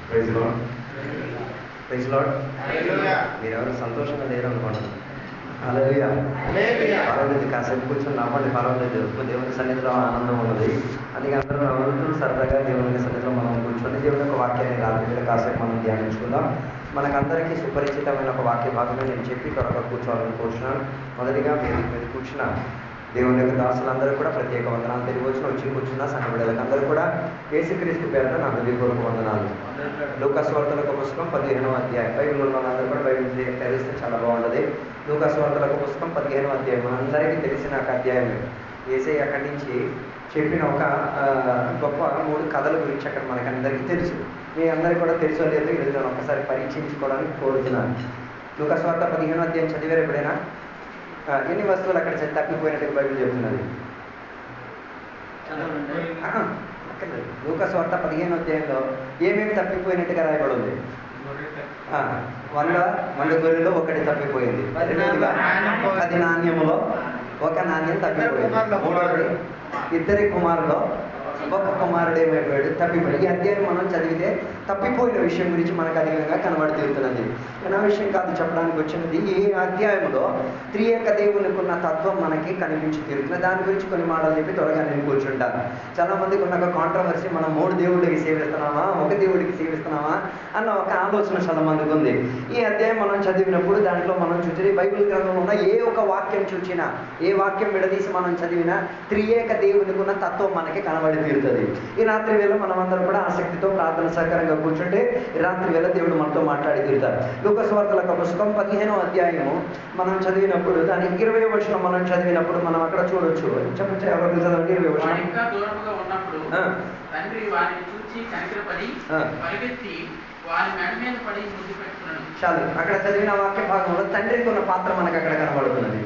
Praise lord. Praise lord. మీరెవరు సంతోషంగా లేరు అనుకోండి. హల్లెలూయా. పర్వాలేదు, కాసేపు కూర్చొని నవ్వండి, పర్వాలేదు. దేవుని సన్నిధిలో ఆనందం ఉన్నది. అందుకే అందరూ నవ్వుతూ సరదాగా దేవుని సన్నిధిలో మనం కూర్చొని దేవుని యొక్క వాక్యాన్ని రాత్రి కాసేపు మనం ధ్యానించుకుందాం. మనకందరికీ సుపరిచితమైన ఒక వాక్య భాగమే నేను చెప్పి త్వరగా కూర్చోవాలని కూర్చున్నాను. మొదటిగా మీరు కూర్చున్న దేవుని యొక్క దాసులందరూ కూడా ప్రత్యేక వందనాలు తెలియవచ్చున. వచ్చి కూర్చున్న సంఘ బిడ్డలందరూ కూడా యేసుక్రీస్తు పేరున నా హృదయపూర్వక వందనాలు. లూకాసు వార్తల పుస్తకం 15వ అధ్యాయం. బైబిల్ ఉన్న వాళ్ళందరూ కూడా బైబిల్ తెలిస్తే చాలా బాగుంటుంది. లూకాసు వార్తల పుస్తకం 15వ అధ్యాయం మనందరికీ తెలిసిన ఒక అధ్యాయం. యేసయ్య అక్కడి నుంచి చెప్పిన ఒక గొప్ప 3 కథల గురించి అక్కడ మనకందరికీ తెలుసు. మీ అందరికీ కూడా తెలుసో లేదు, ఇది నేను ఒకసారి పరీక్షించుకోవడానికి కోరుతున్నాను. లూకాసు వార్త 15వ అధ్యాయం చదివారు ఎప్పుడైనా? ఎన్ని వస్తువులు అక్కడ తప్పిపోయినట్టుగా బైబిల్ చెప్తున్నది? లూకాసు వార్త 15వ అధ్యాయంలో ఏమేమి తప్పిపోయినట్టుగా రాయబడి ఉంది? 100 గొర్రెలు ఒకటి తప్పిపోయింది. 10 నాణ్యములో 1 నాణ్యం తప్పిపోయింది. 3వది 2 కుమారులో 1 కుమారుడు ఏమైపోయాడు? తప్పిపోయాడు. ఈ అధ్యాయం మనం చదివితే తప్పిపోయిన విషయం గురించి మనకు అధికంగా కనబడుతున్నది. కానీ ఆ విషయం కాదు చెప్పడానికి వచ్చినది. ఈ అధ్యాయంలో త్రియేక దేవునికి ఉన్న తత్వం మనకి కనిపించి తీరుతున్నది. దాని గురించి కొన్ని మాటలు చెప్పి త్వరగా నేను కూర్చుంటాను. చాలా మందికి ఉన్న ఒక కాంట్రవర్సీ, మనం 3 దేవుడికి సేవిస్తున్నామా, 1 దేవుడికి సేవిస్తున్నామా అన్న ఒక ఆలోచన చాలా మందికి ఉంది. ఈ అధ్యాయం మనం చదివినప్పుడు దాంట్లో మనం చూసి బైబిల్ గ్రంథంలో ఉన్న ఏ ఒక వాక్యం చూసినా, ఏ వాక్యం విడదీసి మనం చదివినా త్రియేక దేవునికి ఉన్న తత్వం మనకి కనబడి తీరుతుంది. ఈ రాత్రి వేళ మనం అందరం కూడా ఆసక్తితో ప్రార్థన సహకారంగా కూర్చుంటే ఈ రాత్రి వేళ దేవుడు మనతో మాట్లాడి తీరుతారు. లూకాసు వార్తల పుస్తకం 15వ అధ్యాయము మనం చదివినప్పుడు దానికి 20వ వచనం మనం చదివినప్పుడు మనం అక్కడ చూడొచ్చు. చెప్పండి, ఎవరు చదవండి 20వ వచనం. చాలు, అక్కడ చదివిన వాక్య భాగంలో తండ్రికి ఉన్న పాత్ర మనకు అక్కడ కనబడుతున్నది.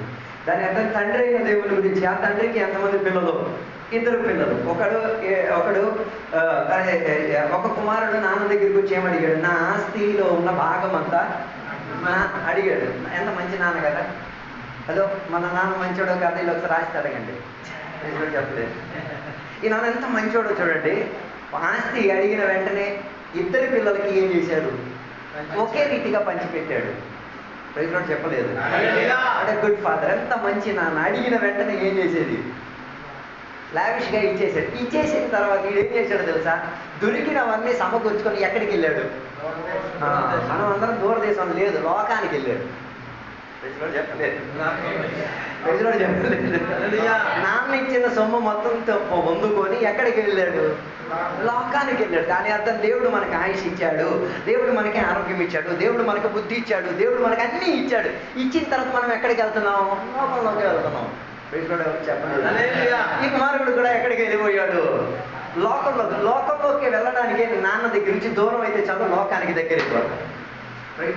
దాని అర్థం తండ్రి అయిన దేవుని గురించి. ఆ తండ్రికి ఎంతమంది పిల్లలు? 2 పిల్లలు. ఒకడు ఒక కుమారుడు నాన్న దగ్గరికి వచ్చి ఏమడిగాడు? నా ఆస్తిలో ఉన్న భాగం అంతా అడిగాడు. ఎంత మంచి నాన్న కదా. హలో, మన నాన్న మంచోడో కదా, ఇలా ఒకసారి రాసి అడగండి. చెప్పలేదు. ఈ నాన్న ఎంత మంచోడో చూడండి. ఆస్తి అడిగిన వెంటనే 2 పిల్లలకి ఏం చేశాడు? ఒకే రీతిగా పంచిపెట్టాడు. ప్రైజ్ చెప్పలేదు. అంటే గుడ్ ఫాదర్. ఎంత మంచి నాన్న. అడిగిన వెంటనే ఏం చేసేది? లావిష్గా ఇచ్చేసాడు. ఇచ్చేసిన తర్వాత వీడు ఏం చేశాడు తెలుసా? దొరికినవన్నీ సమకూర్చుకొని ఎక్కడికి వెళ్ళాడు? మనం అందరం దూరదేశం లేదు, లోకానికి వెళ్ళాడు. చెప్పలేదు. నాన్న ఇచ్చిన సొమ్ము మొత్తం పొందుకొని ఎక్కడికి వెళ్ళాడు? లోకానికి వెళ్ళాడు. దాని అర్థం దేవుడు మనకి ఆయుష్ ఇచ్చాడు, దేవుడు మనకి ఆరోగ్యం ఇచ్చాడు, దేవుడు మనకి బుద్ధి ఇచ్చాడు, దేవుడు మనకి అన్నీ ఇచ్చాడు. ఇచ్చిన తర్వాత మనం ఎక్కడికి వెళ్తున్నాం? లోకంలోకి వెళ్తున్నాం. చెప్పలేదు. ఈ కుమారుడు కూడా ఎక్కడికి వెళ్ళిపోయాడు? లోకంలోకి వెళ్ళడానికి నాన్న దగ్గర నుంచి దూరం అయితే చాలు, లోకానికి దగ్గర అయిపోతాడు.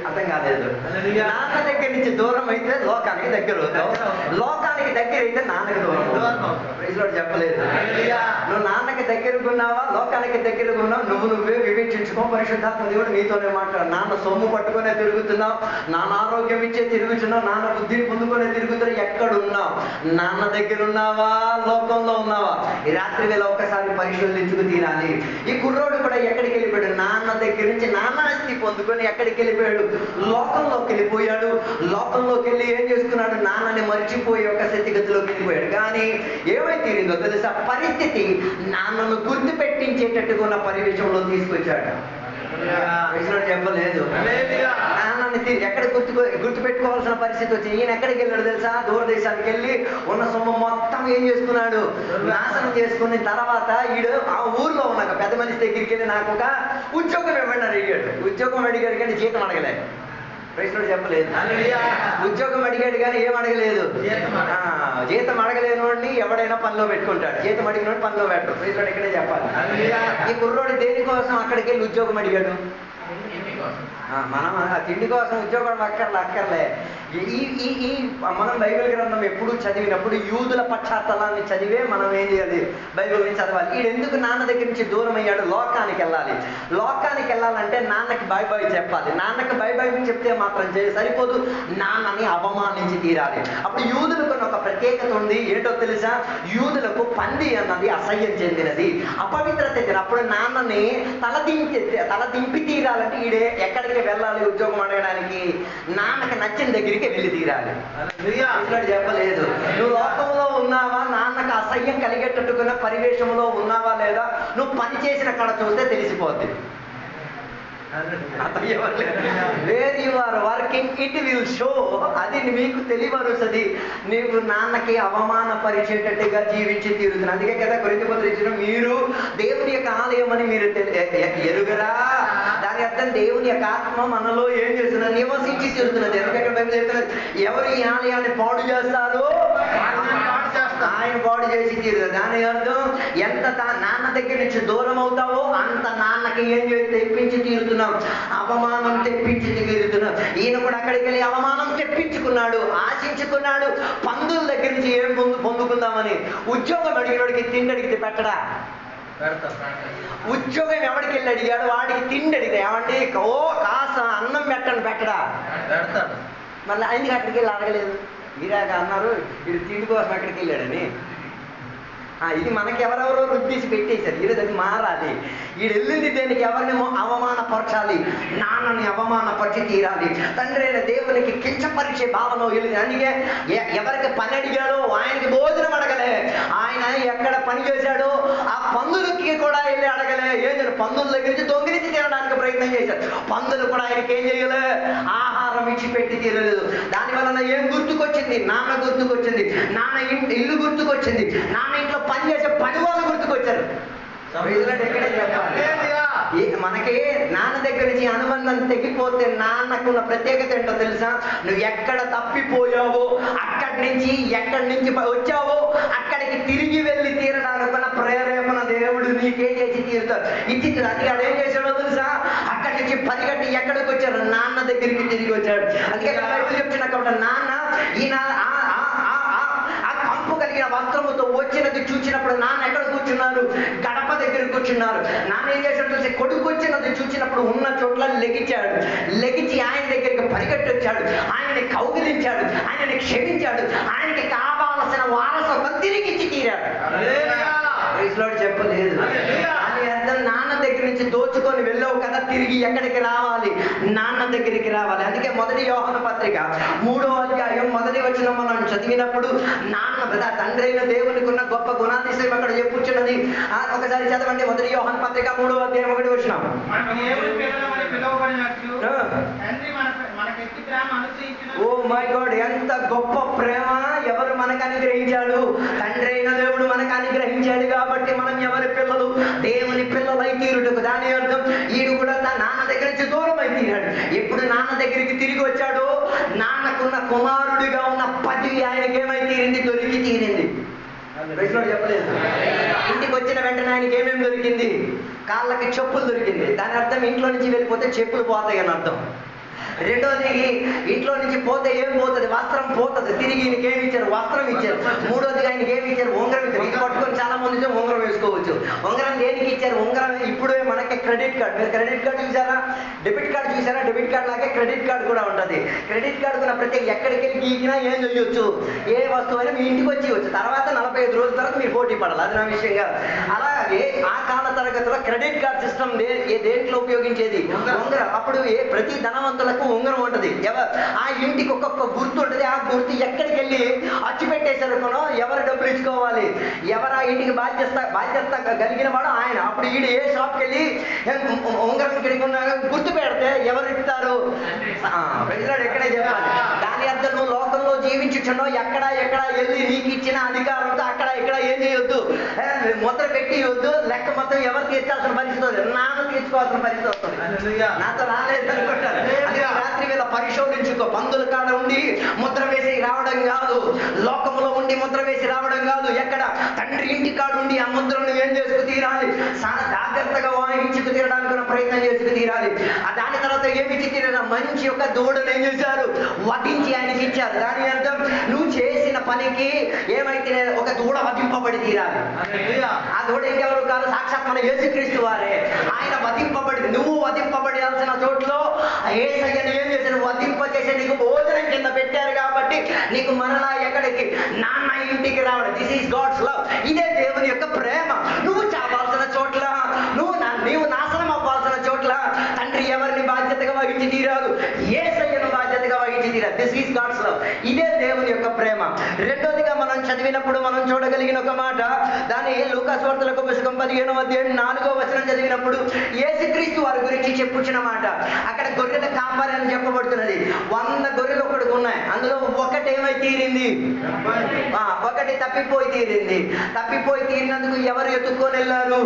అర్థం కాలేదు. నాన్న దగ్గర నుంచి దూరం అయితే లోకానికి దగ్గర అవుతావు, లోకానికి దగ్గర అయితే నాన్నకి దూరం. చెప్పలేదు. నువ్వు నాన్నకి దగ్గరకున్నావా, లోకానికి దగ్గరకున్నావు? నువ్వే వివేచించుకో. పరిశుద్ధాత్మ దేవుడు నీతోనే మాట్లాడు. నాన్న సొమ్ము పట్టుకునే తిరుగుతున్నావు, నాన్న ఆరోగ్యం ఇచ్చే తిరుగుతున్నావు, నాన్న బుద్ధిని పొందుకునే తిరుగుతున్నావు. ఎక్కడున్నావు? నాన్న దగ్గర ఉన్నావా, లోకంలో ఉన్నావా? ఈ రాత్రి వేళ ఒకసారి పరిశోధించుకు తీరాలి. ఈ కుర్రోడు కూడా ఎక్కడికి వెళ్ళిపోయాడు? నాన్న దగ్గర నుంచి నానాస్తి పొందుకొని ఎక్కడికి వెళ్ళిపోయాడు? లోకంలోకి వెళ్ళిపోయాడు. లోకంలోకి వెళ్ళి ఏం చేసుకున్నాడు? నాన్నని మర్చిపోయి ఒక స్థితిగతిలోకి వెళ్ళిపోయాడు. కానీ ఏమైతే తీరిందో తెలుసా? పరిస్థితి నాన్నను గుర్తు పెట్టించేటట్టుగా ఉన్న పరివేశంలో తీసుకొచ్చాడు. చెప్పలేదు. నాన్నని ఎక్కడ గుర్తు పెట్టుకోవాల్సిన పరిస్థితి వచ్చింది. ఈయన ఎక్కడికి వెళ్ళాడు తెలుసా? దూరదేశానికి వెళ్ళి ఉన్న సొమ్ము మొత్తం ఏం చేసుకున్నాడు? నాశనం చేసుకున్న తర్వాత ఈడు ఆ ఊర్లో ఉన్న పెద్ద మనిషి దగ్గరికి వెళ్ళి నాకు ఒక ఉద్యోగం ఇవ్వండి అని అడిగాడు. ఉద్యోగం అడిగాడు కానీ జీతం అడగలేదు. ప్రైజ్లార్డ్ చెప్పలేదు. ఉద్యోగం అడిగాడు కానీ ఏం అడగలేదు. జీతం అడగలేని వాడిని ఎవడైనా పనిలో పెట్టుకుంటాడు, జీతం అడిగిన వాడు పనిలో పెట్టరు. ప్రైజ్లార్డ్ ఇక్కడే చెప్పాలి. ఈ కుర్రోడు దేనికోసం అక్కడికి వెళ్ళి ఉద్యోగం అడిగాడు? మనం తిండి కోసం ఉద్యోగం అక్కర్లే. ఈ ఈ ఈ మనం బైబిల్ గ్రంథం ఎప్పుడు చదివినప్పుడు యూదుల పశ్చాత్తలాన్ని చదివే మనం ఏం చేయాలి, బైబిల్ని చదవాలి. ఈడెందుకు నాన్న దగ్గర నుంచి దూరం అయ్యాడు? లోకానికి వెళ్ళాలి. లోకానికి వెళ్ళాలంటే నాన్నకి బై బై చెప్పాలి. నాన్నకి బై బై చెప్తే మాత్రం సరిపోదు, నాన్నని అవమానించి తీరాలి. అప్పుడు యూదులకు ఒక ప్రత్యేకత ఉంది. ఏంటో తెలుసా? యూదులకు పంది అన్నది అసహ్యం చెందినది, అపవిత్రత. అప్పుడు నాన్నని తల దింపి తీరాలంటే ఈడే ఎక్కడికి వెళ్ళాలి ఉద్యోగం అడగడానికి? నాన్నకి నచ్చిన దగ్గరికి వెళ్ళి తీరాలి. చెప్పలేదు. నువ్వు లోకంలో ఉన్నావా, నాన్నకు అసహ్యం కలిగేటట్టుకున్న పరివేశంలో ఉన్నావా లేదా, నువ్వు పని చేసిన కాడ చూస్తే తెలిసిపోద్ది. Where you are working it will show. అది మీకు తెలియవరుసది. నీవు నాన్నకి అవమానపరిచేటట్టుగా జీవించి తీరుతుంది. అందుకే కదా కొరింథీ పత్రిక, మీరు దేవుని యొక్క ఆలయం అని మీరు ఎరుగరా? దాని అర్థం దేవుని యొక్క ఆత్మ మనలో ఏం చేస్తున్నది, నివసించి తీరుతున్నది. ఎందుకంటే మేము చెప్తున్నది, ఎవరు ఈ ఆలయాన్ని పాడు చేస్తారో ఆయన పాడు చేసి తీరుతుంది. దాని అర్థం ఎంత నాన్న దగ్గర నుంచి దూరం అవుతావో అంత నాన్నకి ఏం చేసి తెప్పించి తీరుతున్నాం, అవమానం తెప్పించి తీరుతున్నాం. ఈయన కూడా అక్కడికి వెళ్ళి అవమానం తెప్పించుకున్నాడు, ఆశించుకున్నాడు. పందుల దగ్గర నుంచి ఏం పొందుకుందామని. ఉద్యోగం అడిగినోడికి తిండి అడిగితే పెట్టడా? ఉద్యోగం ఎవడికి వెళ్ళి అడిగాడు వాడికి తిండి అడిగితే ఏమండి కాస్త అన్నం పెట్టడా? మళ్ళీ ఆయనకి అక్కడికి వెళ్ళి అడగలేదు. మీరాక అన్నారు వీడు తిండి కోసం ఎక్కడికి వెళ్ళాడని. ఇది మనకి ఎవరెవరో రుద్దేసి పెట్టేశారు. ఈరోజు అది మారాలి. వీడు వెళ్ళింది దేనికి? ఎవరినేమో అవమానపరచాలి, నాన్నని అవమానపరిచి తీరాలి. తండ్రి అయిన దేవునికి కించపరిచే భావన వెళ్ళింది. అందుకే ఎవరికి పని అడిగాడో ఆయనకి భోజనం అడగలే. ఆయన ఎక్కడ పని చేశాడో ఆ పందులకి కూడా వెళ్ళి అడగలే. ఏం పందుల దగ్గర నుంచి దొంగిలించి తినడానికి ప్రయత్నం చేశారు. పందులు కూడా ఆయనకి ఏం చేయలే, ఆహారం ఇచ్చి పెట్టి తీరలేదు. దానివలన ఏం గుర్తుకొచ్చింది? నాన్న గుర్తుకొచ్చింది, నాన్న ఇల్లు గుర్తుకొచ్చింది, నాన్న ఇంట్లో పని చేసే పని వాళ్ళు గుర్తుకొచ్చారు. ఎక్కడే చెప్పాలి, మనకి నాన్న దగ్గర నుంచి అనుబంధం తెగిపోతే నాన్నకున్న ప్రత్యేకత ఏంటో తెలుసా? నువ్వు ఎక్కడ తప్పిపోయావో అక్కడి నుంచి వచ్చావో అక్కడికి తిరిగి వెళ్ళి తీరడానుకున్న ప్రేరేపణ దేవుడు నీకేం చేసి తీరుతాడు, ఇచ్చి. అది అదేం చేశాడో తెలుసా? అక్కడి నుంచి పరిగెట్టి ఎక్కడికి వచ్చాడు? నాన్న దగ్గరికి తిరిగి వచ్చాడు. అందుకే చెప్తున్నా కాబట్టి నాన్న ఈయన కలిగిన వస్త్రముతో వచ్చినది చూసినప్పుడు నాన్న ఎక్కడ కూర్చున్నారు? గడప దగ్గర కూర్చున్నారు. నాన్న ఏం చేశాడు తెలిసి, కొడుకు వచ్చినది చూసినప్పుడు ఉన్న చోట్ల లెగిచి ఆయన దగ్గరికి పరిగెట్టి వచ్చాడు, ఆయనని కౌగిలించాడు, ఆయనని క్షమించాడు, ఆయనకి కావాల్సిన వారసత్వం తిరిగి ఇచ్చి తీరాడు. చెప్పలేదు. అని అర్థం నాన్న దగ్గర నుంచి దోచుకొని వెళ్ళవు కదా, తిరిగి ఎక్కడికి రావాలి? నాన్న దగ్గరికి రావాలి. అందుకే మొదటి యోహాను పత్రిక 3వ అధ్యాయం 1వ వచనం మనం చదివినప్పుడు నాన్న తండ్రి అయిన దేవునికి ఉన్న గొప్ప గుణాతిశయం అక్కడ చెప్పుచున్నది. ఒకసారి చదవండి. మొదటి యోహాను పత్రిక 3వ అధ్యాయం 1వ వచనం. ఓ మై గాడ్, ఎంత గొప్ప ప్రేమ ఎవరు మనకు అనుగ్రహించాడు? తండ్రి అయిన దేవుడు మనకు అనుగ్రహించాడు కాబట్టి మనం ఎవరి పిల్లలు? దేవుని పిల్లలై తీరుటకు. దాని అర్థం ఈడు కూడా తన నాన్న దగ్గర నుంచి దూరం అయి తీరాడు. ఎప్పుడు నాన్న దగ్గరికి తిరిగి వచ్చాడో నాన్నకున్న కుమారుడిగా ఉన్న పదవి ఆయనకి ఏమై తీరింది? దొరికి తీరింది. చెప్పలేదు. ఇంటికి వచ్చిన వెంటనే ఆయనకి ఏమేమి దొరికింది? కాళ్ళకి చెప్పులు దొరికింది. దాని అర్థం ఇంట్లో నుంచి వెళ్ళిపోతే చెప్పులు పోతాయి అని అర్థం. రెండోది, ఇంట్లో నుంచి పోతే ఏం పోతుంది? వస్త్రం పోతుంది. తిరిగి ఈయనకి ఏమి ఇచ్చారు? వస్త్రం ఇచ్చారు. మూడోదిగా ఆయనకి ఏమి ఇచ్చారు? ఉంగరం ఇచ్చారు. ఇది పట్టుకొని చాలా మంది ఉంగరం వేసుకోవచ్చు. ఉంగరం దేనికి ఇచ్చారు? ఉంగరం ఇప్పుడే మనకి క్రెడిట్ కార్డు. మీరు క్రెడిట్ కార్డు చూసారా? డెబిట్ కార్డు చూసారా? డెబిట్ కార్డు లాగే క్రెడిట్ కార్డు కూడా ఉంటుంది. క్రెడిట్ కార్డు కూడా ప్రత్యేక ఎక్కడికి వెళ్ళి గీకినా ఏం చేయొచ్చు, ఏ వస్తువు అయినా మీ ఇంటికి వచ్చి వచ్చు. తర్వాత 45 రోజుల తర్వాత మీరు పోటీ పడాలి. అది నా విషయం కాదు. అలాగే ఆ కాల తరగతిలో క్రెడిట్ కార్డ్ సిస్టమ్ దేంట్లో ఉపయోగించేది? ఉంగరం. అప్పుడు ప్రతి ధనవంతులకు ఉంగరం ఉంటుంది. ఆ ఇంటికి ఒక్కొక్క గుర్తు ఉంటుంది. ఆ గుర్తు ఎక్కడికి వెళ్ళి అచ్చి పెట్టేశారు కొనో ఎవరు డబ్బులు ఇచ్చుకోవాలి, ఎవరు ఆ ఇంటికి బాధ్యత కలిగిన వాడు ఆయన. అప్పుడు ఈడు ఏ షాప్కి వెళ్ళి ఉంగరం ఇక్కడికి ఉన్న గుర్తు పెడితే ఎవరు ఇస్తారు? ప్రజలు ఎక్కడే చెప్పాలి. దాని అర్థం నువ్వు లోకంలో జీవించుచున్నావు. ఎక్కడ వెళ్ళి నీకు ఇచ్చిన అధికారంతో అక్కడ ఇక్కడ ఏం చేయొద్దు, మొదలు పెట్టి వద్దు. లెక్క మొత్తం ఎవరు తీర్చాల్సిన పరిస్థితి వస్తుంది? నాన్న తీర్చుకోవాల్సిన పరిస్థితి వస్తుంది. నాతో రాలేదు అనుకుంటారు. రాత్రి వేళ పరిశోధించుకో. పందుల కాడ ఉండి ముద్ర వేసి రావడం కాదు, లోకంలో ఉండి ముద్ర వేసి రావడం కాదు, ఎక్కడ తండ్రి ఇంటి కాడ ఉండి ఆ ముద్రను ఏం చేసుకు తీరాలి, చాలా జాగ్రత్తగా వాయించుకు తీరడానికి ప్రయత్నం చేసుకు తీరాలి. దాని తర్వాత ఏమిచ్చి తీరాలి, మంచి ఒక దూడను ఏం చేశారు, వధించి ఆయనకి ఇచ్చారు. దాని అర్థం నువ్వు చేసిన పనికి ఏమైతే ఒక దూడ వధింపబడి తీరాలి. ఆ దూడ ఇంకెవరు కాదు, సాక్షాత్ మన యేసుక్రీస్తు వారే. ఆయన వధింపబడి, నువ్వు వధింపబడాల్సిన చోట్లో యేసయ్యను ఏం చేశారు, వధింప చేసి నీకు భోజనం కింద పెట్టారు కాబట్టి నీకు మరలా ఎక్కడికి, నాన్న ఇంటికి రావడం. This is God's love. ఇదే దేవుని యొక్క ప్రేమ. నువ్వు చావాల్సిన చోట్ల, నీవు నాశనం అవ్వాల్సిన చోట్ల తండ్రి ఎవరిని బాధ్యతగా వహించి తీరాదు, యేసయ్యను బాధ్యతగా వహించి తీరాదు. This is God's love. ఇదే దేవుని యొక్క ప్రేమ. రెండోదిగా మనం చదివినప్పుడు మనం చూడగలిగిన ఒక మాట, దాని లూకా సువార్తలకు పుస్తకం 15వ అధ్యాయం 4వ వచనం చదివినప్పుడు యేసుక్రీస్తు వారి గురించి చెప్పుచిన మాట. అక్కడ గొర్రెల కాపరి అని చెప్పబడుతున్నది. 100 గొర్రెలు ఒకటికి ఉన్నాయి. అందులో ఒకటి ఏమై తీరింది, ఒకటి తప్పిపోయి తీరింది. తప్పిపోయి తీరినందుకు ఎవరు ఎత్తుక్కొని వెళ్ళారు?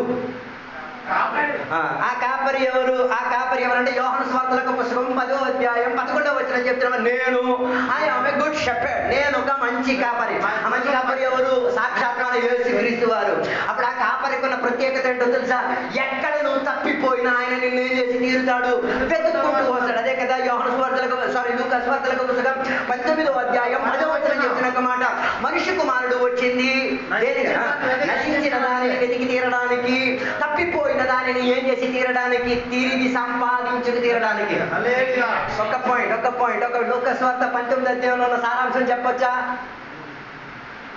ఆ కాపరి ఎవరు? ఆ కాపరి ఎవరంటే యోహాను సువార్తలకు పుస్తకం 10వ అధ్యాయం 11వ వచనం చెప్తున్నాను, నేను I am a good shepherd, నేను ఒక మంచి కాపరి. ఆ మంచి కాపరి ఎవరు? సాక్షాత్ యేసుక్రీస్తు వారు. అప్పుడు ఆ కాపరికి ఉన్న ప్రత్యేకత ఏంటో తెలుసా? ఎక్కడ నువ్వు తప్పిపోయినా ఆయన నిన్ను ఏం చేసి తీరుతాడు, వెతుక్కుంటూ వస్తాడు. అదే కదా యోహాను సువార్తలకు లూకా సువార్తలకు పుస్తకం 19వ అధ్యాయం 10వ వచనం చెప్తున్న ఒక మాట, మనిషి కుమారుడు వచ్చింది నశించిన దానిని వెతికి తీరడానికి, తప్పిపోయిన దానిని ఏం చేసి తీరడానికి, తిరిగి సంపాదించుకు తీరడానికి. ఒక పాయింట్ ఒక లూకా సువార్త 19వ అధ్యాయంలో ఉన్న సారాంశం చెప్పొచ్చా?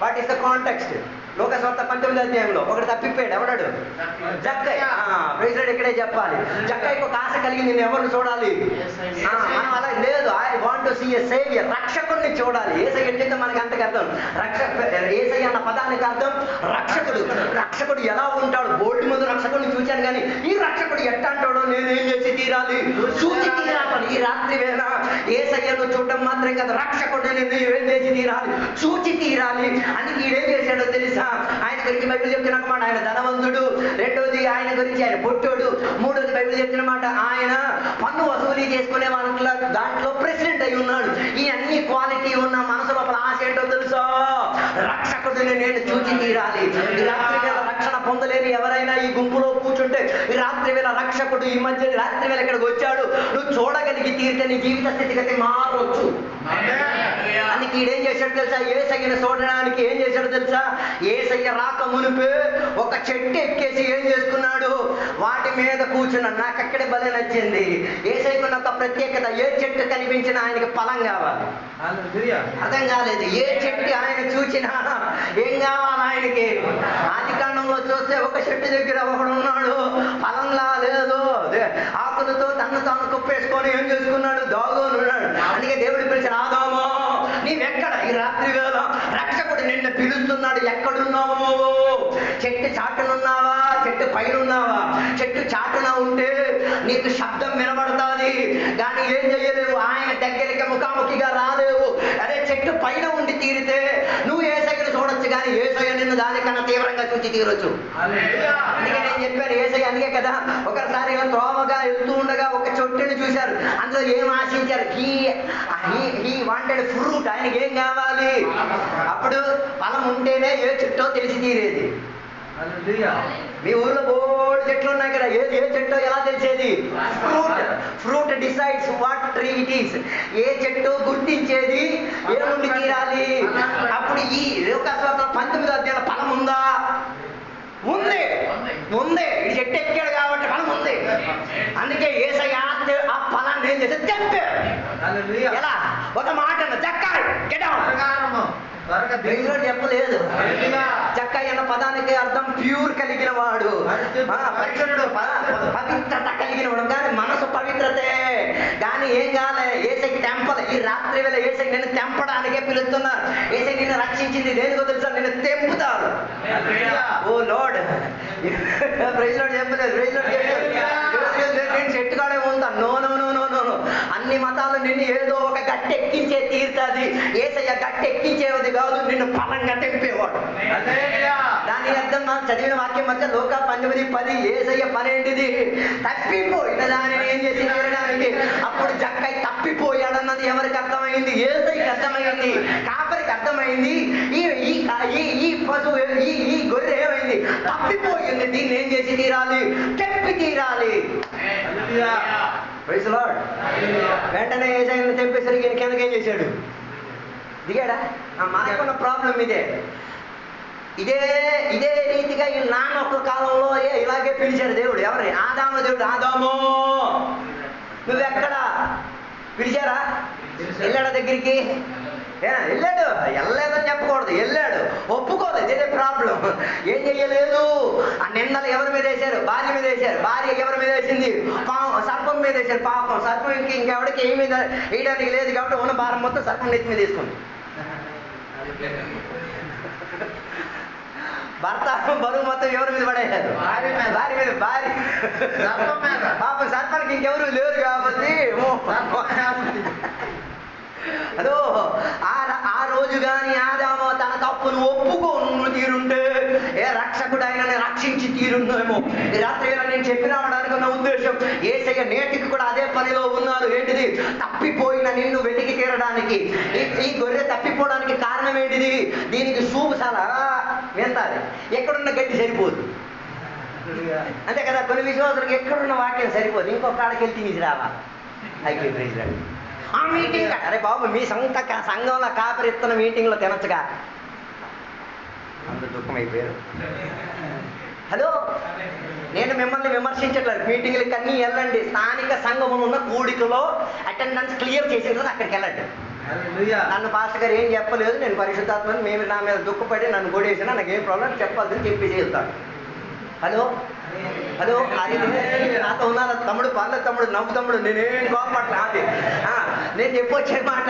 What is the context? లూకా సువార్త 19వ అధ్యాయంలో ఒకటి తప్పిపోయాడు. ఎవడాడు? జక్కయ్య. ప్రైజ్ ఇక్కడే చెప్పాలి. జక్కయ్యకు ఒక ఆశ కలిగి నేను ఎవరిని చూడాలి? మనం అలా లేదు. I want to see a saviour, రక్షకుడిని చూడాలి. యేసయ్య అంటే మనకి అంతకు అర్థం. యేసయ్య అన్న పదానికి అర్థం రక్షకుడు. రక్షకుడు ఎలా ఉంటాడు? బోర్డు ముందు రక్షకుడిని చూశాను, కానీ ఈ రక్షకుడు ఎట్ట అంటాడో నేను ఏం చేసి తీరాలి, చూసి తీరాలి. ఈ రాత్రి వేళ యేసయ్యను చూడటం మాత్రం కదా, రక్షకుడిని ఏం చేసి తీరాలి, చూచి తీరాలి. అందుకే ఈడేం చేశాడో తెలుసా? ఆయన గురించి బైబిల్ చెప్తున్న మాట, ఆయన ధనవంతుడు. రెండోది ఆయన గురించి ఆయన పొట్టోడు. మూడోది బైబిల్ చెప్తున్న మాట, ఆయన పన్ను వసూలు చేసుకునే వాళ్ళ దాంట్లో ప్రెసిడెంట్ అయి ఉన్నాడు. ఈ అన్ని క్వాలిటీ ఉన్న మనసు లోపల ఆశ ఏంటో తెలుసా? రక్షకుడిని నేను చూచి తీరాలి. ఈ రాత్రి వేళ రక్షణ పొందలేని ఎవరైనా ఈ గుంపులో కూర్చుంటే, ఈ రాత్రి వేళ రక్షకుడు ఈ మధ్య రాత్రి వేళ ఇక్కడికి వచ్చాడు, నువ్వు చూడగలిగి తీరితే నీ జీవిత స్థితిగతి మారవచ్చు. అందుకే ఈడేం చేశాడు తెలుసా? యేసయ్యను చూడడానికి ఏం చేశాడు తెలుసా? యేసయ్య రాక మునిపే ఒక చెట్టు ఎక్కేసి ఏం చేసుకున్నాడు, వాటి మీద కూర్చున్నాడు. నాకు అక్కడే భలే నచ్చింది. యేసయ్యకున్న ఒక ప్రత్యేకత, ఏ చెట్టు కనిపించినా ఆయనకి ఫలం కావాలి. అర్థం కాలేదు. ఏ చెట్టు ఆయన చూసినా ఏం కావాలి ఆయనకి? ఆదికాండంలో చూస్తే ఒక చెట్టు దగ్గర ఒకడున్నాడు, ఫలంలా లేదు, ఆకులతో తను తాను కుప్పేసుకొని ఏం చేసుకున్నాడు, దాగోని ఉన్నాడు. అందుకే దేవుడు పిలిచిన, ఆదామో నీవెక్కడ? ఈ రాత్రి వేళ రక్షకుడు నిన్ను పిలుస్తున్నాడు. ఎక్కడున్నావు? చెట్టు చాటునున్నావా? చెట్టు పైన ఉన్నావా? చెట్టు చాటున ఉంటే నీకు శబ్దం వినబడుతుంది, కానీ ఏం చేయలేవు. ఆయన దగ్గరికి ముఖాముఖిగా రాలేవు. అదే చెట్టు పైన ఉండి తీరితే నువ్వు యేసయ్యను చూడొచ్చు, కానీ యేసయ్య నిన్ను దానికన్నా తీవ్రంగా చూసి తీరొచ్చు. అందుకే నేను చెప్పాను, యేసయ్య అందుకే కదా ఒకసారి ఇలా త్రోవగా వెళ్తూ ఉండగా ఒక చెట్టుని చూశారు. అందులో ఏం ఆశించారు? He wanted fruit. ఆయనకి ఏం కావాలి? అప్పుడు ఫలం ఉంటేనే ఏ చెట్టో తెలిసి తీరేది. మీ ఊర్లో బోర్డు చెట్లు ఉన్నాయి కదా, ఏ చెట్టు ఎలా తెలిసేది? Fruit decides what tree it is. ఏ చెట్టు గుర్తించేది ఏముండి తీరాలి. అప్పుడు ఈ లూకా సువార్త 19వ అధ్యాయంలో ఫలం ఉందా? ఉంది. ఇది చెట్టు ఎక్కాడు కాబట్టి ఫలం ఉంది. అందుకే యేసయ్య ఆ ఫలాన్ని ఏం చేస్తే చెప్పారు. ఎలా? ఒక మాట జక్కాయ్ చెప్పలేదు. జక్కయ్య అన్న పదానికి అర్థం ప్యూర్ కలిగిన వాడు, పవిత్రత కలిగిన వాడు. కానీ మనసు పవిత్రతే, కానీ ఏం కాలే. యేసయ్య తెంపల. ఈ రాత్రి వేళ యేసయ్య నిన్ను తెంపడానికే పిలుస్తున్నారు. యేసయ్య నిన్ను రక్షించింది దేనికో తెలుసా? నిన్ను తెంపుతారు. ఓ లార్డ్, ప్రైజ్ లార్డ్ చెప్పలేదు. ప్రైజ్ లార్డ్ చెప్పలేదు. నేను చెట్టు కాడే ఉంటాను. No no no no no. అన్ని మతాలు నిన్ను ఏదో ఒక గట్టి ఎక్కించే తీరుతుంది. యేసయ్య గట్టి ఎక్కించేది కాదు, నిన్ను బలంగా తెంపేవాడు. దాని అర్థం మనం చదివిన వాక్యం మధ్య లూకా 19:10 యేసయ్య పనేంటిది? తప్పిపోయిన దానిని ఏం చేసి తీరడానికి. అప్పుడు జక్కయ్య తప్పిపోయాడన్న దీన్ని ఏం చేసి తీరాలి? తెప్పి తీరాలి. Praise lord. వెంటనే యేసయ్యను తెప్పేసరికి ఈయన కిందకి ఏం చేశాడు? దిగాడా? మనకున్న ప్రాబ్లం ఇదే. ఇదే రీతిగా ఈ నాన్న ఒక్క కాలంలో ఇలాగే పిలిచాడు దేవుడు. ఎవరిని? ఆదాము దేవుడు. ఆదాము నువ్వెక్కడ? పిలిచారా? వెళ్ళాడా దగ్గరికి? వెళ్ళాడు. వెళ్ళలేదని చెప్పకూడదు, వెళ్ళాడు. ఒప్పుకోదు. ఇదే ప్రాబ్లం. ఏం చెయ్యలేదు. ఆ నిందలు ఎవరి మీద వేశారు? భార్య మీద వేశారు. భార్య ఎవరి మీద వేసింది? సర్పం మీద వేశారు. పాపం సర్పం ఇంకెవరికి ఏమి మీద వేయడానికి లేదు కాబట్టి ఉన్న భారం మొత్తం సర్పం నెత్తి మీద తీసుకుంది. భర్త బరువు మొత్తం ఎవరి మీద పడేశారు? భార్య మీద. భార్య పాపం సర్పానికి ఇంకెవరు లేరు కాబట్టి అదో ఆ రోజు కానీ ఆదాము తన తప్పును ఒప్పుకోను తీరుంటే రక్షకుడు ఆయనని రక్షించి తీరుందేమో. ఈ రాత్రి నేను చెప్పి రావడానికి ఉన్న ఉద్దేశం, యేసయ్య నేటికి కూడా అదే పనిలో ఉన్నారు. ఏంటిది? తప్పిపోయిన నిన్ను వెతికి తీరడానికి. ఈ గొర్రె తప్పిపోవడానికి కారణం ఏంటిది? దీనికి సూపు చాలా వెళ్తాది. ఎక్కడున్న గడ్డి సరిపోదు, అంతే కదా. కొన్ని విశ్వాసాలకు ఎక్కడున్న వాక్యం సరిపోదు, ఇంకొక కాడికి వెళ్ళి తినేసి రావాలి. అయిపోయింది. ప్రైజ్ ఆ మీటింగ్. అరే బాబు, మీ సంఘంలో కాపరిస్తున్న మీటింగ్లో తినచ్చుగా. అంత దుఃఖం అయిపోయారు. హలో, నేను మిమ్మల్ని విమర్శించట్లేదు. మీటింగ్లకి అన్నీ వెళ్ళండి. స్థానిక సంఘంలో ఉన్న కూడికలో అటెండెన్స్ క్లియర్ చేసిన తర్వాత అక్కడికి వెళ్ళండి. నన్ను పాస్టర్ గారు ఏం చెప్పలేదు, నేను పరిశుద్ధాత్మని మేము నా మీద దుఃఖపడి నన్ను గొడేసినా నాకు ఏం ప్రాబ్లం చెప్పాల్సింది చెప్పేసి వెళ్తాను. హలో హలో, అది నాతో ఉన్నారా తమ్ముడు? పర్లేదు తమ్ముడు, నవ్వు తమ్ముడు, నేనేం కోపట్ల. అది నేను చెప్పొచ్చే మాట,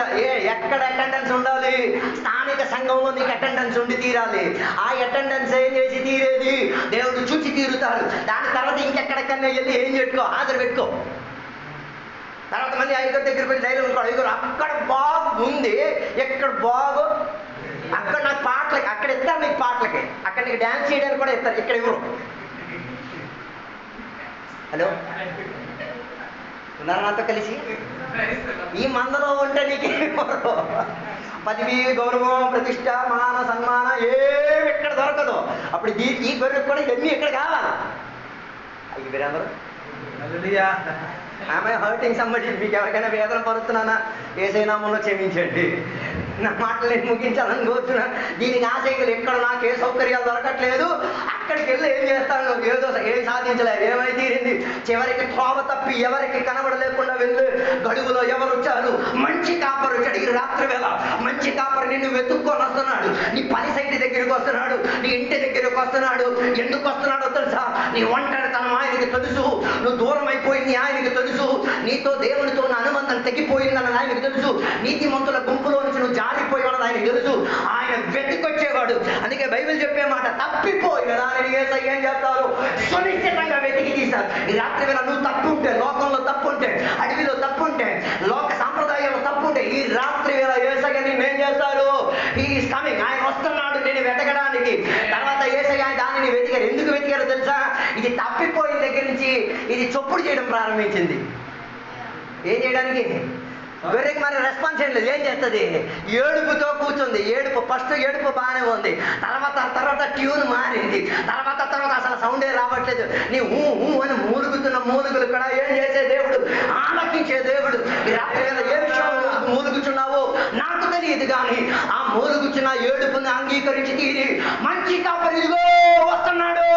ఎక్కడ అటెండెన్స్ ఉండాలి? స్థానిక సంఘంలో నీకు అటెండెన్స్ ఉండి తీరాలి. ఆ అటెండెన్స్ ఏం చేసి తీరేది? దేవుడు చూసి తీరుతాడు. దాని తర్వాత ఇంకెక్కడికన్నా వెళ్ళి ఏం పెట్టుకో? హాజరు పెట్టుకో. తర్వాత మళ్ళీ ఐదుగురు దగ్గరికి వెళ్ళి డైలీ ఉంటాడు. ఐదుగురు అక్కడ బాగుంది, ఎక్కడ బాగు, అక్కడ నాకు పాటలకి అక్కడ ఇస్తారు, నీకు పాటలకి అక్కడ నీకు డ్యాన్స్ చేయడానికి కూడా ఇస్తారు, ఇక్కడ ఎవరు? హలో, ఉన్నారు నాతో కలిసి? ఈ మందలో ఉంటే నీకు పదవి, గౌరవం, ప్రతిష్ట, మాన, సన్మాన ఏమి ఇక్కడ దొరకదు. అప్పుడు ఈ గొర్రెకు కూడా ఇవన్నీ ఎక్కడ కావాలి? అయ్యి మీరందరూ ఆమె హర్టింగ్ సంబడి. మీకు ఎవరికైనా వేదన పడుతున్నానా? యేసయ్య నామములో క్షమించండి. నా మాటలు నేను ముగించాలని కోరుతున్నా. దీనికి ఆశయకులు ఎక్కడ నాకు ఏ సౌకర్యాలు దొరకట్లేదు, అక్కడికి వెళ్ళి ఏం చేస్తాను? ఏం సాధించలేదు. ఏమై తీరింది? చివరికి త్రోవ తప్పి ఎవరికి కనబడలేకుండా వెళ్ళి గడువులో ఎవరు వచ్చారు? మంచి కాపరు వచ్చాడు. ఈ రాత్రి వేళ మంచి కాపరు నిన్ను వెతుక్కొని వస్తున్నాడు. నీ పని సైట్ దగ్గరికి వస్తున్నాడు, నీ ఇంటి దగ్గరికి వస్తున్నాడు. ఎందుకు వస్తున్నాడో తెలుసా? నీ ఒంటరితనం ఆయనకి తెలుసు, నువ్వు దూరం అయిపోయింది ఆయనకి తెలుసు, నీతో దేవునితో ఉన్న అనుబంధం తెగిపోయిందని ఆయనకు తెలుసు, నీతిమంతుల గుంపులో నుంచి నువ్వు జారిపోయావని ఆయనకు తెలుసు. ఆయన వెతికొచ్చేవాడు. అందుకే బైబిల్ చెప్పే మాట, తప్పిపోయిన దానిని యేసయ్య ఏం చేస్తారు? సునిశ్చితంగా వెతికి తీశారు. ఈ రాత్రి వేళ నువ్వు తప్పు ఉంటే, లోకంలో తప్పు ఉంటే, అడవిలో తప్పు ఉంటే, లోక సాంప్రదాయంలో తప్పు ఉంటే, ఈ రాత్రి వేళ యేసయ్య నిన్నేం చేస్తాడు? He is coming. ఆయన వస్తున్నాడు నేను వెతకడానికి. తర్వాత యేసయ్య దానిని వెతికారు. ఎందుకు వెతికారో తెలుసా? ఇది తప్పిపోయిన దగ్గర నుంచి ఇది చొప్పుడు చేయడం ప్రారంభించింది. ఏం చేయడానికి? గొర్రెకి మరి రెస్పాన్స్ ఏం లేదు. ఏం చేస్తుంది? ఏడుపుతో కూర్చుంది. ఫస్ట్ ఏడుపు బాగానే ఉంది, తర్వాత ట్యూన్ మారింది, తర్వాత అసలు సౌండే రావట్లేదు. నీ ఊ అని మూలుగుతున్న మూలుగులు కూడా ఏం చేసే దేవుడు? ఆలకించే దేవుడు. ఈ రాత్రి వేళ ఏ విషయంలో మూలుగుచున్నావో నాకు తెలియదు, కానీ ఆ మూలుగుచున్న ఏడుపుని అంగీకరించి తీరి మంచి కాపరి ఇదిగో వస్తున్నాడు.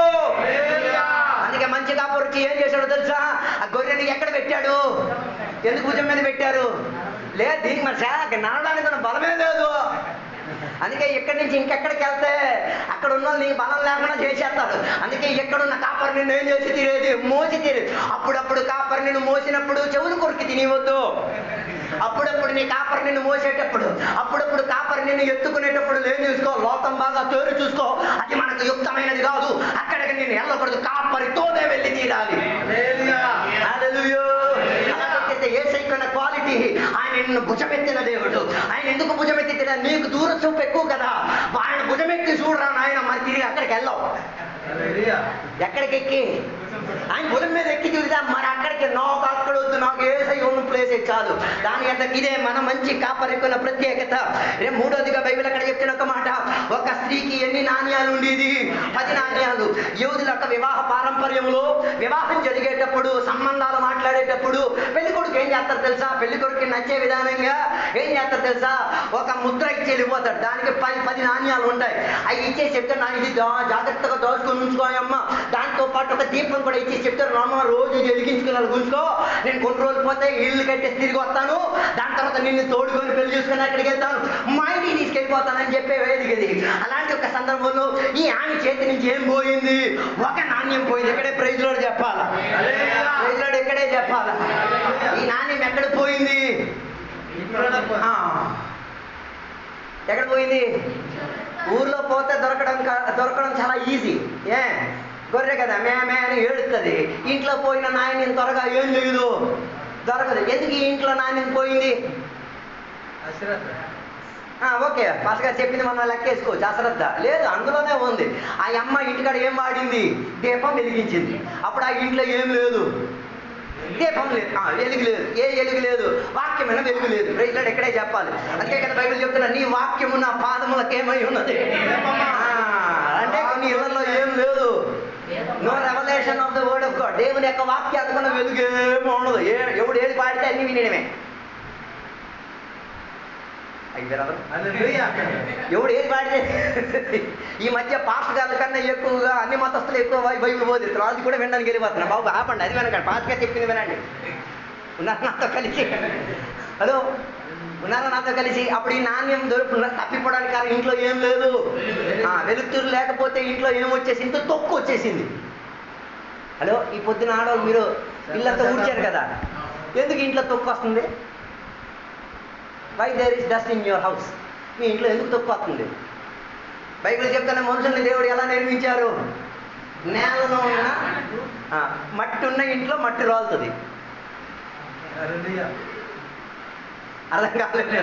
అందుకే మంచి కాపరికి ఏం చేశాడో తెలుసా? ఆ గొర్రెని ఎక్కడ పెట్టాడు? ఎందుకు భుజం మీద పెట్టారు? లేదు, దీనికి మరి నడవడానికి ఉన్న బలమే లేదు. అందుకే ఇక్కడి నుంచి ఇంకెక్కడికి వెళ్తే అక్కడ ఉన్న నీ బలం లేకుండా చేసేస్తాడు. అందుకే ఎక్కడున్న కాపరి నిన్ను ఏం చేసి తీరేది? మోసి తీరేది. అప్పుడప్పుడు కాపరి నిన్ను మోసినప్పుడు చెవులు కొరికి తినవద్దు. అప్పుడప్పుడు నీ కాపరి నిన్ను మోసేటప్పుడు, అప్పుడప్పుడు కాపరి నిన్ను ఎత్తుకునేటప్పుడు ఏం చూసుకో? లోకం బాగా తోరు చూసుకో. అది మనకు యుక్తమైనది కాదు. అక్కడికి నేను వెళ్ళకూడదు, కాపరితోనే వెళ్ళి తీరాలి. యేసయ్యకున్న క్వాలిటీ, ఆయన నిన్ను భుజమెత్తిన దేవుడు. ఆయన ఎందుకు భుజమెత్తిన? నీకు దూర చూపు ఎక్కువ కదా. ఆయన భుజమెత్తి చూడరా నాయన, మరి తిరిగి అక్కడికి వెళ్ళావు. ఎక్కడికి ఎక్కి? ఆయన భుజం మీద ఎక్కి చూద్దాం. మరి అక్కడికి నాకు అక్కడ వద్దు, నాకు యేసయ్య ఉన్న ప్లేస్ వదిలేసే చాలు. దాని అంతకు ఇదే మన మంచి కాపరికున్న ప్రత్యేకత. మూడోదిగా బైబిల్ అక్కడ చెప్తున్న ఒక మాట, ఒక స్త్రీకి ఎన్ని నాణ్యాలు ఉండేది? 10 నాణ్యాలు. యూదుల యొక్క వివాహ పారంపర్యంలో వివాహం జరిగేటప్పుడు, సంబంధాలు మాట్లాడేటప్పుడు పెళ్లి కొడుకు ఏం చేస్తారు తెలుసా? పెళ్లి కొడుకు నచ్చే విధానంగా ఏం చేస్తారు తెలుసా? ఒక ముద్ర ఇచ్చి వెళ్ళిపోతాడు. దానికి 10 నాణ్యాలు ఉంటాయి. అవి ఇచ్చేసి చెప్తారు, నా ఇది జాగ్రత్తగా దోచుకొని ఉంచుకోయమ్మా. దాంతో పాటు ఒక దీపం కూడా ఇచ్చేసి చెప్తారు, నాన్న రోజు ఇది వెలిగించుకుని ఉంచుకో, నేను కొన్ని రోజులు పోతే ఇల్లు కట్టేసి తిరిగి వస్తాను, దాని తర్వాత నిన్ను తోడుకొని పెళ్లి చూసుకొని అక్కడికి వెళ్తాను, మా ఇంటికి తీసుకెళ్ళిపోతానని చెప్పే వేదిక ఇది. అలాంటి ఒక సందర్భంలో ఈ ఆమె చేతి నుంచి ఏం పోయింది? ఒక నాణ్యం పోయింది. ఇక్కడే ప్రైజ్ లోడ్ చెప్పాలా? ప్రైజ్ లోడ్ ఇక్కడే చెప్పాలా? ఈ నాణ్యం ఎక్కడ పోయింది? ఎక్కడ పోయింది? ఊర్లో పోతే దొరకడం చాలా ఈజీ. గొర్రె కదా మే అని ఏడుస్తుంది. ఇంట్లో పోయిన నాయన త్వరగా ఏం చేయదు, దొరకదు. ఎందుకు ఈ ఇంట్లో నాణ్యం పోయింది? ఓకే, పాస్ గారు చెప్పింది మనం లెక్కేసుకోవచ్చు. అశ్రద్ధ లేదు, అందులోనే ఉంది. ఆ అమ్మ ఇంటికాడ ఏం వాడింది? దీపం వెలిగించింది. అప్పుడు ఆ ఇంట్లో ఏం లేదు, దీపం లేదు, వెలుగు లేదు. ఏ వెలుగు లేదు? వాక్యమైన వెలుగు లేదు. ప్రైజ్లాడ్ ఎక్కడే చెప్పాలి. అంతే కదా బైబిల్ చెప్తున్నా, నీ వాక్యము నా పాదములకు ఏమై ఉన్నది అంటే నీ ఇళ్లలో ఏం లేదు. No revolution of the word of God. దేవుని యొక్క వాక్యానికి వెలుగు ఏమో ఉండదు. ఎవడు ఏది పాడితే అన్ని వినడమే. ఎవడు ఏది పాడితే. ఈ మధ్య పాస్టర్ గారి కన్నా ఎక్కువగా అన్ని మతస్థులు ఎక్కువ బైబిల్ బోధిస్తారు. అది కూడా వినడానికి వెళ్ళిపోతున్నా. బాబు ఆపండి, అది వినకండి, పాస్టర్ గారు చెప్పింది వినండి. ఉన్నారా నాతో కలిసి? హలో, ఉన్నారా నాతో కలిసి? అప్పుడు ఈ నాణ్యం తప్పిపోవడానికి కారణం ఇంట్లో ఏం లేదు. వెలుతురు లేకపోతే ఇంట్లో ఏం వచ్చేసి ఇంత తొక్కు వచ్చేసింది. హలో, ఈ పొద్దున ఆడవాళ్ళు మీరు ఇల్లంతా ఊడ్చారు కదా, ఎందుకు ఇంట్లో తొక్కు వస్తుంది? Why there is dust in your house? మీ ఇంట్లో ఎందుకు తొక్కు వస్తుంది? బైబిల్ చెప్తానే మనుషుల్ని దేవుడు ఎలా నిర్మించారు? నేలలో ఉన్న మట్టి ఉన్న ఇంట్లో మట్టి రాలుతుంది. అర్థం కాలేదు.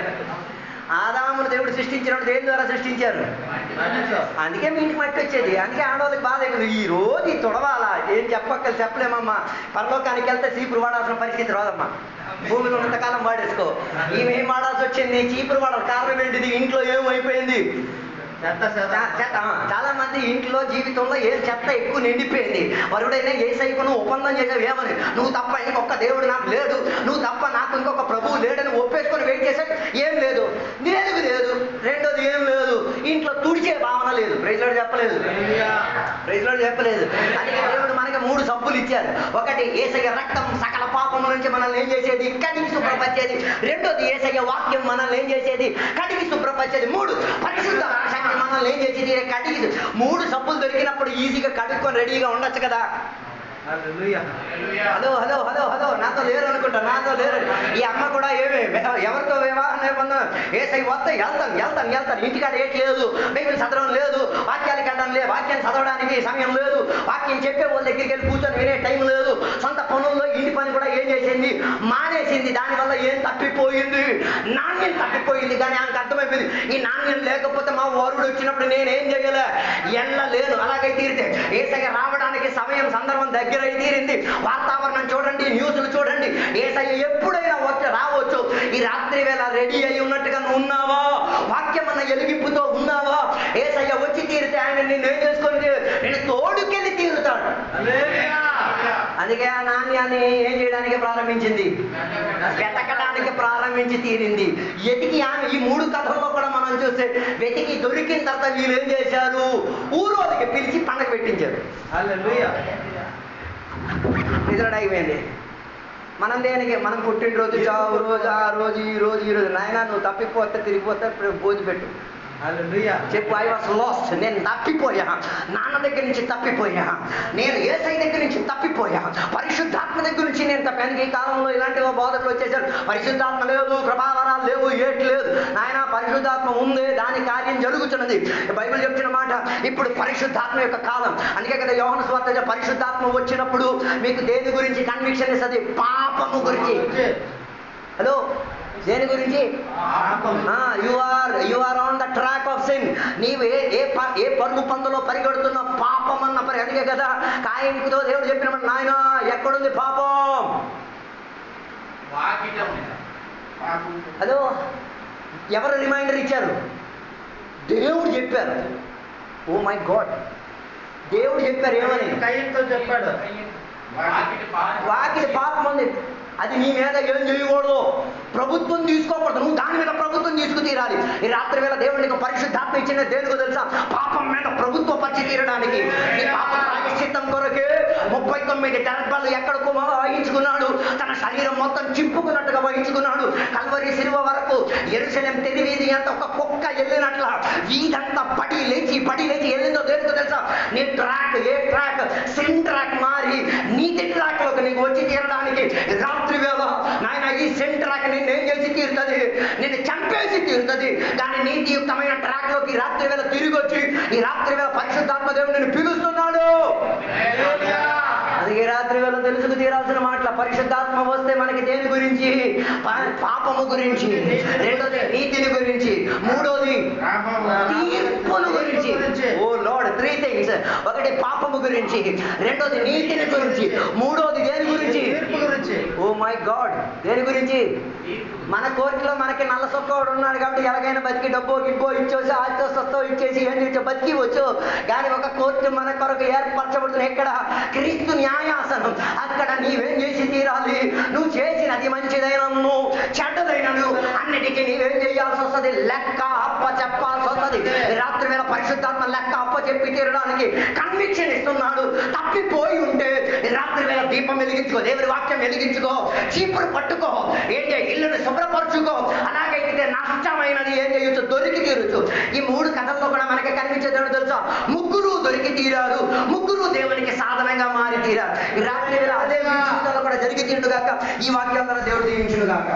ఆదామును దేవుడు సృష్టించినప్పుడు దేని ద్వారా సృష్టించారు? అందుకే మీ ఇంటికి మట్టి వచ్చేది. అందుకే ఆడవాళ్ళకి బాధ అయిపోయింది. ఈ రోజు ఈ తొడవాలా ఏం చెప్పలేమమ్మా. పరలోకానికి వెళ్తే చీపురు వాడాల్సిన పరిస్థితి రాదమ్మా. భూమిలో ఉన్నంతకాలం వాడేసుకో. ఈమెం వాడాల్సి వచ్చింది, చీపురు వాడాలి. కారణం ఏంటిది? ఇంట్లో ఏమైపోయింది? చాలా మంది ఇంట్లో జీవితంలో ఏ చెత్త ఎక్కువ నిండిపోయింది. వరుడైనా ఏసైకును ఒప్పందం చేసావు ఏమని? నువ్వు తప్ప ఇంకొక దేవుడు నాకు లేడు, నువ్వు తప్ప నాకు ఇంకొక ప్రభువు లేడని ఒప్పేసుకొని వెయిట్ చేసావు. ఏం లేదు, నిరేదుగు లేదు. రెండోది ఏం లేదు, ఇంట్లో తుడిచే భావన లేదు. ప్రైజ్లాడు చెప్పలేదు, ప్రైజ్లాడు చెప్పలేదు. అందుకే దేవుడు మనకి 3 సబ్బులు ఇచ్చారు. ఒకటి యేసయ్య రక్తం సకల పాపం నుంచి మనల్ని ఏం చేసేది? కడిగి శుభ్రపరిచేది. రెండోది యేసయ్య వాక్యం మనల్ని ఏం చేసేది? కడిగి శుభ్రపరిచేది. 3 పరిశుద్ధ శక్తి మనల్ని ఏం చేసేది? కడిగి. 3 సబ్బులు దొరికినప్పుడు ఈజీగా కడుక్కొని రెడీగా ఉండొచ్చు కదా. హలో హలో హలో హలో, నాతో లేరు అనుకుంటా, నాతో లేరు. ఈ అమ్మ కూడా ఎవరితో వివాహం నిబంధన? ఏసై వస్తే వెళ్తాను. ఇంటికాడ ఏటి లేదు, బైబిల్ చదవడం లేదు, వాక్యాలు కట్టడం లేదు, వాక్యాన్ని చదవడానికి సమయం లేదు, వాక్యం చెప్పే వాళ్ళ దగ్గరికి వెళ్ళి కూర్చొని వినే టైం లేదు. సొంత పనుల్లో ఇంటి పని కూడా ఏం చేసింది? మానేసింది. దానివల్ల ఏం తప్పిపోయింది? నాణ్యం తప్పిపోయింది. కానీ ఆమెకు అర్థమైపోయింది, ఈ నాణ్యం లేకపోతే మా వరుడు వచ్చినప్పుడు నేనేం చేయలే, ఎల్లలేను. అలాగే తీరితే ఏసయ్య రావడానికి సమయం సందర్భం దగ్గర తీరింది. వాతావరణం చూడండి, న్యూస్లు చూడండి. యేసయ్య ఎప్పుడైనా రావచ్చు. ఈ రాత్రి వేళ రెడీ అయి ఉన్నట్టుగా నువ్వు ఉన్నావా? వాక్యం అన్న ఎలిగింపుతో ఉన్నావా? యేసయ్య వచ్చి తీరితే ఆయన నిన్ను ఏం చేసుకొని నేను తోడుకెళ్ళి తీరుతాడు. అందుకే ఆ నాణ్యాన్ని ఏం చేయడానికి ప్రారంభించింది? వెతకడానికి ప్రారంభించి తీరింది. వెతికి ఆమె ఈ 3 కథల్లో కూడా మనం చూస్తే వెతికి దొరికిన తర్వాత వీళ్ళు ఏం చేశారు? ఊరోదికి పిలిచి పండగ పెట్టించారు. నిజం అయిపోయింది. మనం దేనికి? మనం పుట్టినరోజు, చావు రోజు, ఆ రోజు, ఈ రోజు నాయన నువ్వు తప్పిపోతే తిరిగిపోతే భోజు పెట్టు చెప్పు. I was last. నేను తప్పిపోయా, నాన్న దగ్గర నుంచి తప్పిపోయా, నేను యేసయ్య దగ్గర నుంచి తప్పిపోయా, పరిశుద్ధాత్మ దగ్గర నుంచి నేను తప్పాను. ఈ కాలంలో ఇలాంటి బోధకులు వచ్చేసారు. పరిశుద్ధాత్మ లేదు, ప్రభావరాలు లేవు, ఏటి లేదు. నాయన పరిశుద్ధాత్మ ఉంది, దాని కార్యం జరుగుతున్నది. బైబిల్ చెప్తున్న మాట, ఇప్పుడు పరిశుద్ధాత్మ యొక్క కాలం. అందుకే కదా యోహాను సువార్త పరిశుద్ధాత్మ వచ్చినప్పుడు మీకు దేని గురించి కన్విక్షన్ ఇస్తుంది? పాపము గురించి. హలో, దేని గురించి? You are on the track of sin. నీవు ఏ పరుగు పందులో పరిగెడుతున్న పాపం అన్న అందుకే కదా కాయనితో దేవుడు చెప్పినప్పుడు, నాయన ఎక్కడుంది పాపం? అదో ఎవరు రిమైండర్ ఇచ్చారు? దేవుడు చెప్పారు. ఓ మై గాడ్, దేవుడు చెప్పారు ఏమని? కయ్యంతో చెప్పాడు, వాకిలి పాపం ఉంది, అది నీ మీద ఏం చేయకూడదు, ప్రభుత్వం తీసుకోకూడదు, నువ్వు దాని మీద ప్రభుత్వం తీసుకు తీరాలి. ఈ రాత్రి వేళ దేవుడు నీకు పరిశుద్ధాత్మ ఇచ్చిన దేనికో తెలుసా? పాపం మీద ప్రభుత్వ పరిచి తీరడానికి. నీ పాప ప్రాయశ్చిత్తం కొరకే 39 దర్భాలు ఎక్కడికో వహించుకున్నాడు, తన శరీరం మొత్తం చింపుకున్నట్టుగా వహించుకున్నాడు. కల్వరి శిలువ వరకు యెరూషలేం తెరివీధి అంత ఒక కుక్క వెళ్ళినట్ల వీధంతా పడి లేచి వెళ్ళిందో దేనికో తెలుసా? నీ ట్రాక్, ఏ ట్రాక్? సిన్ ట్రాక్ మారి నీతి ట్రాక్ లోకి నీకు వచ్చి తీరడానికి రాత్రి వేళ నాయన ఈ సిన్ ట్రాక్ నిన్ను ఏం చేసి తీరుతుంది? నిన్ను చంపేసి తీరుతుంది. కానీ నీతియుక్తమైన ట్రాక్ లోకి రాత్రి వేళ తిరిగి వచ్చి ఈ రాత్రి వేళ పరిశుద్ధాత్మ దేవుడు నిన్ను పిలుస్తున్నాడు. అది ఈ రాత్రి వేళ తెలుసుకు తీరాల్సిన మాటల. పరిశుద్ధాత్మ వస్తే మనకి దేని గురించి? పాపము గురించి, రెండోది నీతిని గురించి, మూడోది తీర్పును గురించి. ఓ లార్డ్, 3 things. ఒకటి పాపము గురించి, రెండోది నీతిని గురించి, మూడోది దేని గురించి? ఓ మై గాడ్, దేని గురించి? మన కోర్టులో మనకి నల్ల సొక్కోడు ఉన్నాడు కాబట్టి ఎలాగైనా బతికి డబ్బో గిబ్బో ఇచ్చేసి ఆస్తో సస్తో ఇచ్చేసి ఏం బతికి వచ్చు. కానీ ఒక కోర్టు మన కొరకు ఏర్పరచబడుతుంది ఎక్కడ? క్రీస్తు న్యాయాసనం. అక్కడ నీవేం చేసి తీరాలి? నువ్వు చేసినది మంచిదైనను చెడ్డదైనను అన్నిటికీ నీవేం చేయాల్సి వస్తుంది? లెక్క అప్ప చెప్పాల్సి వస్తుంది. రాత్రి వేళ పరిశుద్ధాత్మ లెక్క అప్ప చెప్పి తీరడానికి కన్విక్షన్ ఇస్తున్నాడు. తప్పిపోయి ఉంటే రాత్రి వేళ దీపం వెలిగించుకో, దేవుడి వాక్యం వెలిగించుకో, చీపురు పట్టుకో, ఏం చేయ ఇల్లుని శుభ్రపరచుకో. అలాగైతే నష్టమైనది ఏం చేయొచ్చు? దొరికి తీరచ్చు. ఈ 3 కథల్లో కూడా మనకి కనిపించేది తెలుసా? ముగ్గురు దొరికి తీరారు, ముగ్గురు దేవునికి సాధనంగా మారి తీరారు. ఈ రాత్రి వేళ అదే జీవితంలో కూడా జరిగి తీరుడు గాక. ఈ వాక్యాల ద్వారా దేవుడు దీవించును గాక.